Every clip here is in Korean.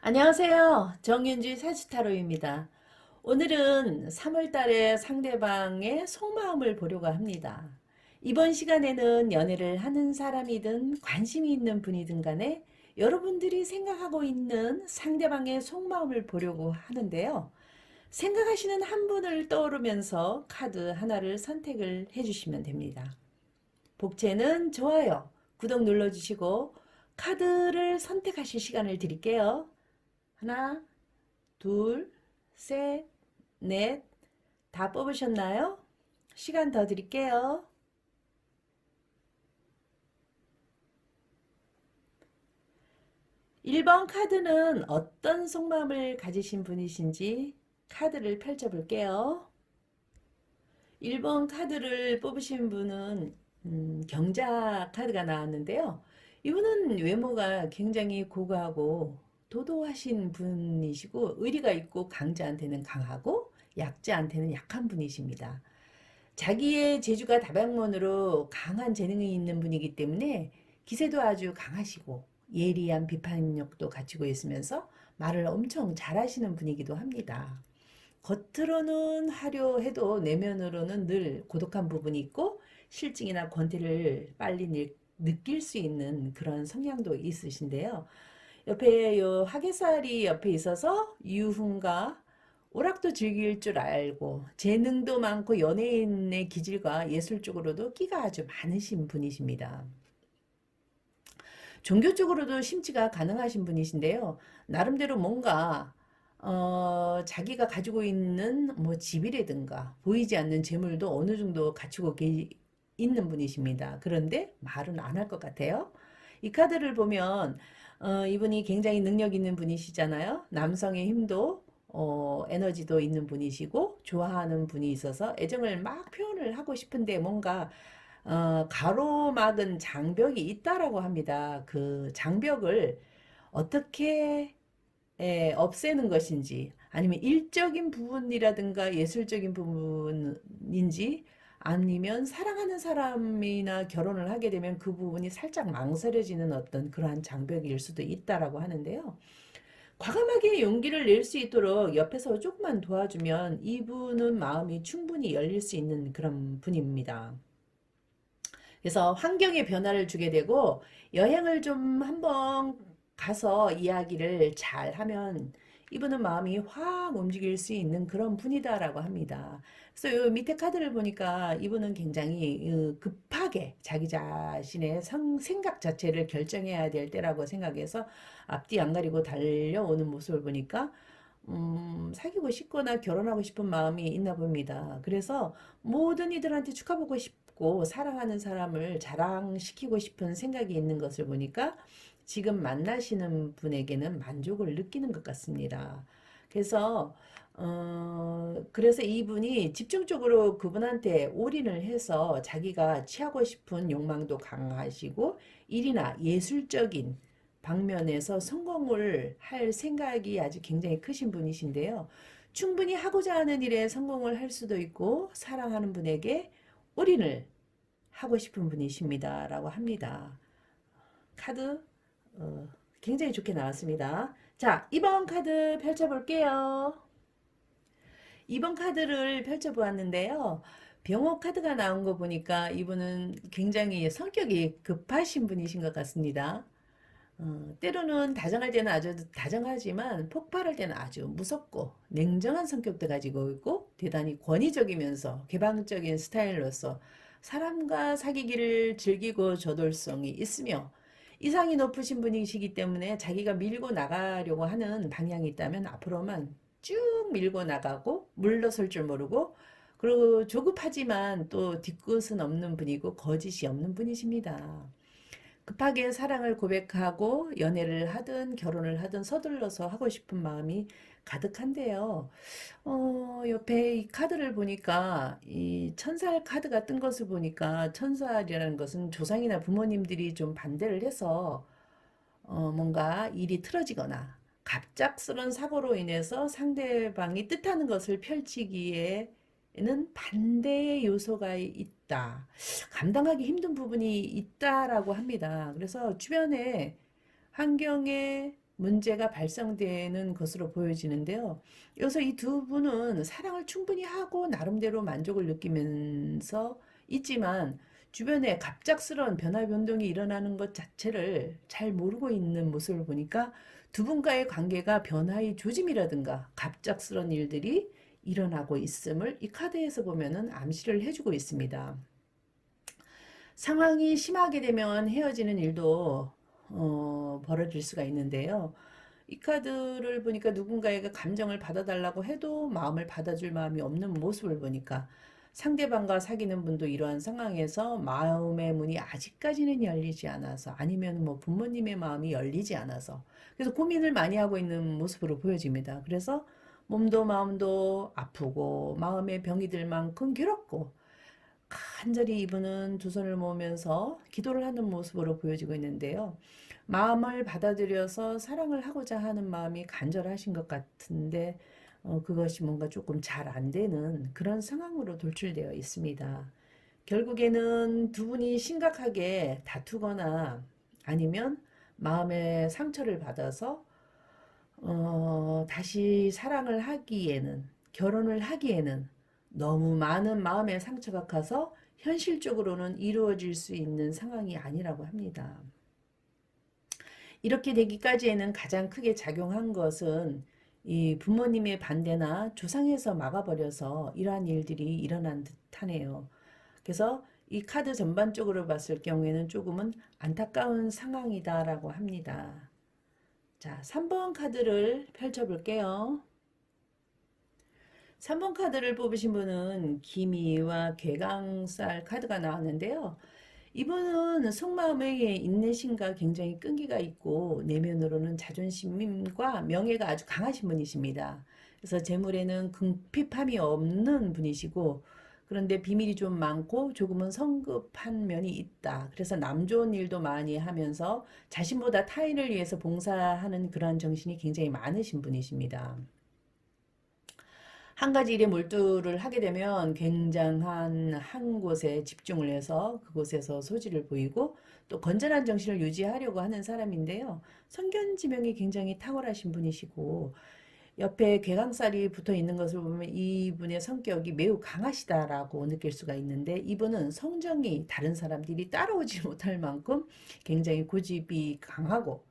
안녕하세요. 정윤지 사주타로입니다. 오늘은 3월 달에 상대방의 속마음을 보려고 합니다. 이번 시간에는 연애를 하는 사람이든 관심이 있는 분이든 간에 여러분들이 생각하고 있는 상대방의 속마음을 보려고 하는데요. 생각하시는 한 분을 떠오르면서 카드 하나를 선택을 해주시면 됩니다. 복채는 좋아요, 구독 눌러주시고 카드를 선택하실 시간을 드릴게요. 하나, 둘, 셋, 넷. 다 뽑으셨나요? 시간 더 드릴게요. 1번 카드는 어떤 속마음을 가지신 분이신지 카드를 펼쳐 볼게요. 1번 카드를 뽑으신 분은 경자 카드가 나왔는데요. 이분은 외모가 굉장히 고고하고 도도하신 분이시고 의리가 있고 강자한테는 강하고 약자한테는 약한 분이십니다. 자기의 재주가 다방면으로 강한 재능이 있는 분이기 때문에 기세도 아주 강하시고 예리한 비판력도 갖추고 있으면서 말을 엄청 잘하시는 분이기도 합니다. 겉으로는 화려해도 내면으로는 늘 고독한 부분이 있고 실증이나 권태를 빨리 느낄 수 있는 그런 성향도 있으신데요. 옆에 요 하계살이 옆에 있어서 유흥과 오락도 즐길 줄 알고 재능도 많고 연예인의 기질과 예술 쪽으로도 끼가 아주 많으신 분이십니다. 종교 쪽으로도 심취가 가능하신 분이신데요. 나름대로 뭔가 자기가 가지고 있는 뭐 집이라든가 보이지 않는 재물도 어느 정도 갖추고 있는 분이십니다. 그런데 말은 안 할 것 같아요. 이 카드를 보면 이분이 굉장히 능력 있는 분이시잖아요. 남성의 힘도 에너지도 있는 분이시고 좋아하는 분이 있어서 애정을 막 표현을 하고 싶은데 뭔가 가로막은 장벽이 있다라고 합니다. 그 장벽을 어떻게 없애는 것인지 아니면 일적인 부분이라든가 예술적인 부분인지 아니면 사랑하는 사람이나 결혼을 하게 되면 그 부분이 살짝 망설여지는 어떤 그러한 장벽일 수도 있다라고 하는데요. 과감하게 용기를 낼 수 있도록 옆에서 조금만 도와주면 이분은 마음이 충분히 열릴 수 있는 그런 분입니다. 그래서 환경에 변화를 주게 되고 여행을 좀 한번 가서 이야기를 잘 하면 이분은 마음이 확 움직일 수 있는 그런 분이다라고 합니다. 그래서 요 밑에 카드를 보니까 이분은 굉장히 급하게 자기 자신의 생각 자체를 결정해야 될 때라고 생각해서 앞뒤 안 가리고 달려오는 모습을 보니까 사귀고 싶거나 결혼하고 싶은 마음이 있나 봅니다. 그래서 모든 이들한테 축하보고 싶고 사랑하는 사람을 자랑시키고 싶은 생각이 있는 것을 보니까 지금 만나시는 분에게는 만족을 느끼는 것 같습니다. 그래서 그래서 이분이 집중적으로 그분한테 올인을 해서 자기가 취하고 싶은 욕망도 강하시고 일이나 예술적인 방면에서 성공을 할 생각이 아주 굉장히 크신 분이신데요. 충분히 하고자 하는 일에 성공을 할 수도 있고 사랑하는 분에게 올인을 하고 싶은 분이십니다. 라고 합니다. 카드 굉장히 좋게 나왔습니다. 자, 2번 카드 펼쳐볼게요. 2번 카드를 펼쳐보았는데요. 병호 카드가 나온 거 보니까 이분은 굉장히 성격이 급하신 분이신 것 같습니다. 때로는 다정할 때는 아주 다정하지만 폭발할 때는 아주 무섭고 냉정한 성격도 가지고 있고 대단히 권위적이면서 개방적인 스타일로서 사람과 사귀기를 즐기고 저돌성이 있으며 이상이 높으신 분이시기 때문에 자기가 밀고 나가려고 하는 방향이 있다면 앞으로만 쭉 밀고 나가고 물러설 줄 모르고 그리고 조급하지만 또 뒤끝은 없는 분이고 거짓이 없는 분이십니다. 급하게 사랑을 고백하고 연애를 하든 결혼을 하든 서둘러서 하고 싶은 마음이 가득한데요. 옆에 이 카드를 보니까 이 천살 카드가 뜬 것을 보니까 천살이라는 것은 조상이나 부모님들이 좀 반대를 해서 뭔가 일이 틀어지거나 갑작스런 사고로 인해서 상대방이 뜻하는 것을 펼치기에는 반대의 요소가 있다. 감당하기 힘든 부분이 있다라고 합니다. 그래서 주변에 환경에 문제가 발생되는 것으로 보여지는데요. 여기서 이 두 분은 사랑을 충분히 하고 나름대로 만족을 느끼면서 있지만 주변에 갑작스러운 변화 변동이 일어나는 것 자체를 잘 모르고 있는 모습을 보니까 두 분과의 관계가 변화의 조짐이라든가 갑작스러운 일들이 일어나고 있음을 이 카드에서 보면은 암시를 해주고 있습니다. 상황이 심하게 되면 헤어지는 일도 벌어질 수가 있는데요. 이 카드를 보니까 누군가에게 감정을 받아달라고 해도 마음을 받아줄 마음이 없는 모습을 보니까 상대방과 사귀는 분도 이러한 상황에서 마음의 문이 아직까지는 열리지 않아서 아니면 뭐 부모님의 마음이 열리지 않아서 그래서 고민을 많이 하고 있는 모습으로 보여집니다. 그래서 몸도 마음도 아프고 마음의 병이 들 만큼 괴롭고 간절히 이분은 두 손을 모으면서 기도를 하는 모습으로 보여지고 있는데요. 마음을 받아들여서 사랑을 하고자 하는 마음이 간절하신 것 같은데 그것이 뭔가 조금 잘 안 되는 그런 상황으로 돌출되어 있습니다. 결국에는 두 분이 심각하게 다투거나 아니면 마음의 상처를 받아서 다시 사랑을 하기에는, 결혼을 하기에는 너무 많은 마음의 상처가 커서 현실적으로는 이루어질 수 있는 상황이 아니라고 합니다. 이렇게 되기까지에는 가장 크게 작용한 것은 이 부모님의 반대나 조상에서 막아버려서 이러한 일들이 일어난 듯하네요. 그래서 이 카드 전반적으로 봤을 경우에는 조금은 안타까운 상황이다라고 합니다. 자, 3번 카드를 펼쳐볼게요. 3번 카드를 뽑으신 분은 기미와 괴강살 카드가 나왔는데요. 이분은 속마음에 인내심과 굉장히 끈기가 있고 내면으로는 자존심과 명예가 아주 강하신 분이십니다. 그래서 재물에는 궁핍함이 없는 분이시고 그런데 비밀이 좀 많고 조금은 성급한 면이 있다. 그래서 남 좋은 일도 많이 하면서 자신보다 타인을 위해서 봉사하는 그러한 정신이 굉장히 많으신 분이십니다. 한 가지 일에 몰두를 하게 되면 굉장한 한 곳에 집중을 해서 그곳에서 소질을 보이고 또 건전한 정신을 유지하려고 하는 사람인데요. 성견지명이 굉장히 탁월하신 분이시고 옆에 괴강살이 붙어 있는 것을 보면 이분의 성격이 매우 강하시다라고 느낄 수가 있는데 이분은 성정이 다른 사람들이 따라오지 못할 만큼 굉장히 고집이 강하고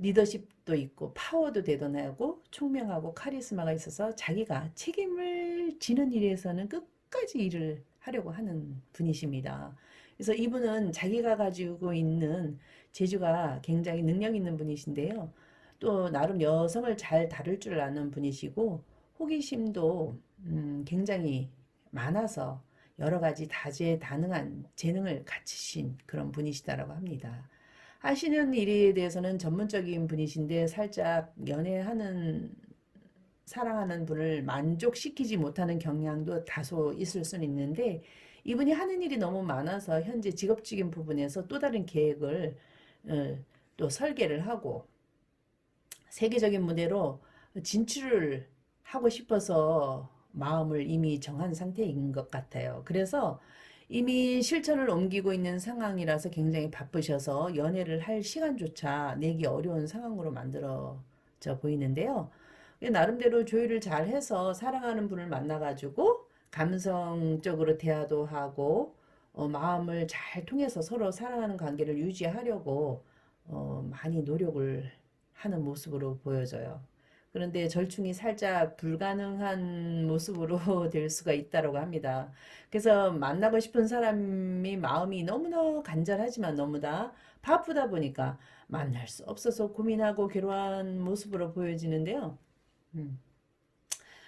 리더십도 있고 파워도 대단하고 총명하고 카리스마가 있어서 자기가 책임을 지는 일에서는 끝까지 일을 하려고 하는 분이십니다. 그래서 이분은 자기가 가지고 있는 재주가 굉장히 능력 있는 분이신데요. 또 나름 여성을 잘 다룰 줄 아는 분이시고 호기심도 굉장히 많아서 여러 가지 다재다능한 재능을 갖추신 그런 분이시다라고 합니다. 하시는 일에 대해서는 전문적인 분이신데 살짝 연애하는 사랑하는 분을 만족시키지 못하는 경향도 다소 있을 수는 있는데 이분이 하는 일이 너무 많아서 현재 직업적인 부분에서 또 다른 계획을 또 설계를 하고 세계적인 무대로 진출을 하고 싶어서 마음을 이미 정한 상태인 것 같아요. 그래서 이미 실천을 옮기고 있는 상황이라서 굉장히 바쁘셔서 연애를 할 시간조차 내기 어려운 상황으로 만들어져 보이는데요. 나름대로 조율을 잘 해서 사랑하는 분을 만나가지고 감성적으로 대화도 하고 마음을 잘 통해서 서로 사랑하는 관계를 유지하려고 많이 노력을 하는 모습으로 보여져요. 그런데 절충이 살짝 불가능한 모습으로 될 수가 있다고 합니다. 그래서 만나고 싶은 사람이 마음이 너무나 간절하지만 너무나 바쁘다 보니까 만날 수 없어서 고민하고 괴로워한 모습으로 보여지는데요. 음.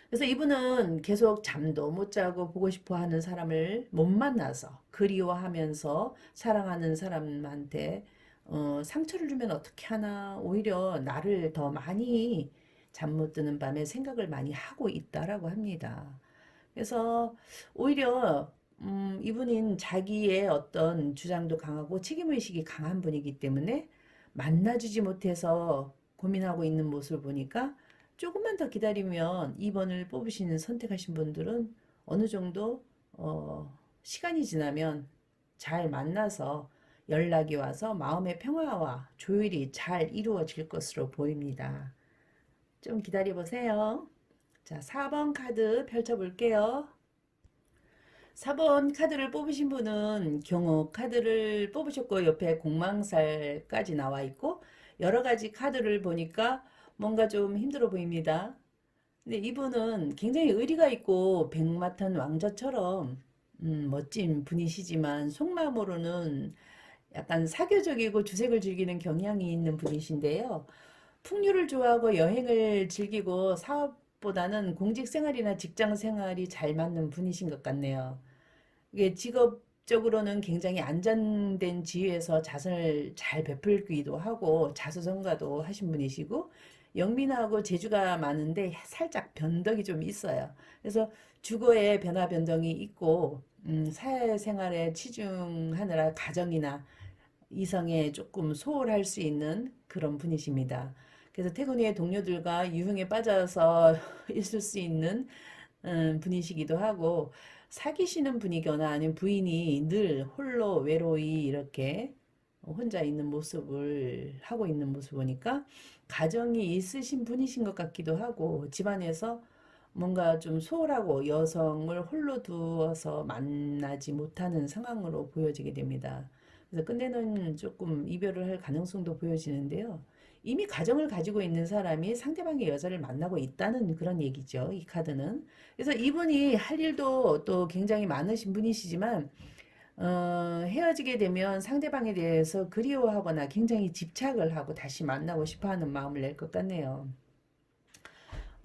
그래서 이분은 계속 잠도 못 자고 보고 싶어 하는 사람을 못 만나서 그리워하면서 사랑하는 사람한테 상처를 주면 어떻게 하나 오히려 나를 더 많이 잠 못 드는 밤에 생각을 많이 하고 있다라고 합니다. 그래서 오히려 이분인 자기의 어떤 주장도 강하고 책임의식이 강한 분이기 때문에 만나주지 못해서 고민하고 있는 모습을 보니까 조금만 더 기다리면 2번을 뽑으시는 선택하신 분들은 어느 정도 시간이 지나면 잘 만나서 연락이 와서 마음의 평화와 조율이 잘 이루어질 것으로 보입니다. 좀 기다려 보세요. 자, 4번 카드 펼쳐볼게요. 4번 카드를 뽑으신 분은 경우 카드를 뽑으셨고 옆에 공망살까지 나와 있고 여러 가지 카드를 보니까 뭔가 좀 힘들어 보입니다. 근데 이분은 굉장히 의리가 있고 백마탄 왕자처럼 멋진 분이시지만 속마음으로는 약간 사교적이고 주색을 즐기는 경향이 있는 분이신데요. 풍류를 좋아하고 여행을 즐기고 사업보다는 공직 생활이나 직장 생활이 잘 맞는 분이신 것 같네요. 이게 직업적으로는 굉장히 안정된 지위에서 자선을 잘 베풀기도 하고 자수성가도 하신 분이시고 영민하고 재주가 많은데 살짝 변덕이 좀 있어요. 그래서 주거에 변화 변동이 있고 사회생활에 치중하느라 가정이나 이성에 조금 소홀할 수 있는 그런 분이십니다. 그래서 퇴근 후에 동료들과 유흥에 빠져서 있을 수 있는 분이시기도 하고 사귀시는 분이거나 아니면 부인이 늘 홀로 외로이 이렇게 혼자 있는 모습을 하고 있는 모습 보니까 가정이 있으신 분이신 것 같기도 하고 집안에서 뭔가 좀 소홀하고 여성을 홀로 두어서 만나지 못하는 상황으로 보여지게 됩니다. 그래서 끝내는 조금 이별을 할 가능성도 보여지는데요. 이미 가정을 가지고 있는 사람이 상대방의 여자를 만나고 있다는 그런 얘기죠. 이 카드는. 그래서 이분이 할 일도 또 굉장히 많으신 분이시지만 헤어지게 되면 상대방에 대해서 그리워하거나 굉장히 집착을 하고 다시 만나고 싶어하는 마음을 낼 것 같네요.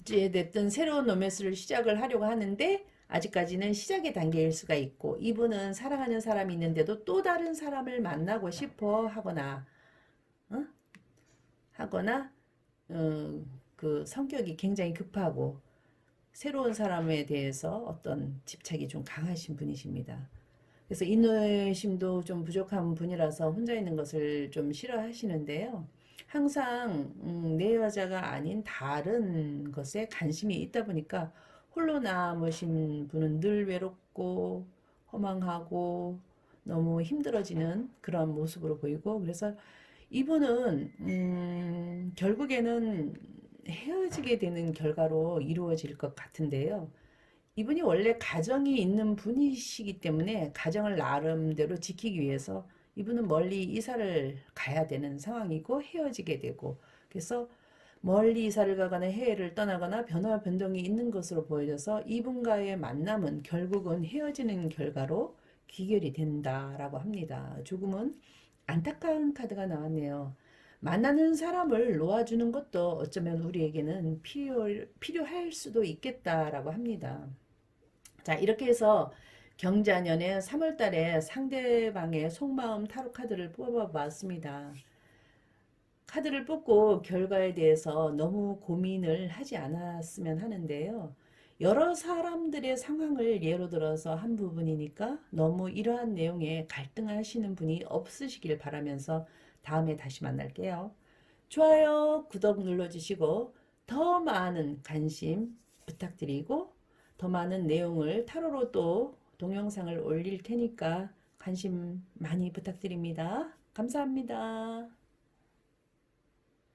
어찌됐든 새로운 로맨스를 시작을 하려고 하는데 아직까지는 시작의 단계일 수가 있고 이분은 사랑하는 사람이 있는데도 또 다른 사람을 만나고 싶어 하거나 어? 하거나 어, 그 성격이 굉장히 급하고 새로운 사람에 대해서 어떤 집착이 좀 강하신 분이십니다. 그래서 인내심도 좀 부족한 분이라서 혼자 있는 것을 좀 싫어하시는데요. 항상 내 여자가 아닌 다른 것에 관심이 있다 보니까 홀로 남으신 분은 늘 외롭고 허망하고 너무 힘들어지는 그런 모습으로 보이고 그래서 이분은 결국에는 헤어지게 되는 결과로 이루어질 것 같은데요. 이분이 원래 가정이 있는 분이시기 때문에 가정을 나름대로 지키기 위해서 이분은 멀리 이사를 가야 되는 상황이고 헤어지게 되고 그래서 멀리 이사를 가거나 해외를 떠나거나 변화 변동이 있는 것으로 보여져서 이분과의 만남은 결국은 헤어지는 결과로 귀결이 된다라고 합니다. 조금은 안타까운 카드가 나왔네요. 만나는 사람을 놓아주는 것도 어쩌면 우리에게는 필요할 수도 있겠다라고 합니다. 자, 이렇게 해서 경자년의 3월 달에 상대방의 속마음 타로 카드를 뽑아 봤습니다. 카드를 뽑고 결과에 대해서 너무 고민을 하지 않았으면 하는데요. 여러 사람들의 상황을 예로 들어서 한 부분이니까 너무 이러한 내용에 갈등하시는 분이 없으시길 바라면서 다음에 다시 만날게요. 좋아요, 구독 눌러주시고 더 많은 관심 부탁드리고 더 많은 내용을 타로로 또 동영상을 올릴 테니까 관심 많이 부탁드립니다. 감사합니다.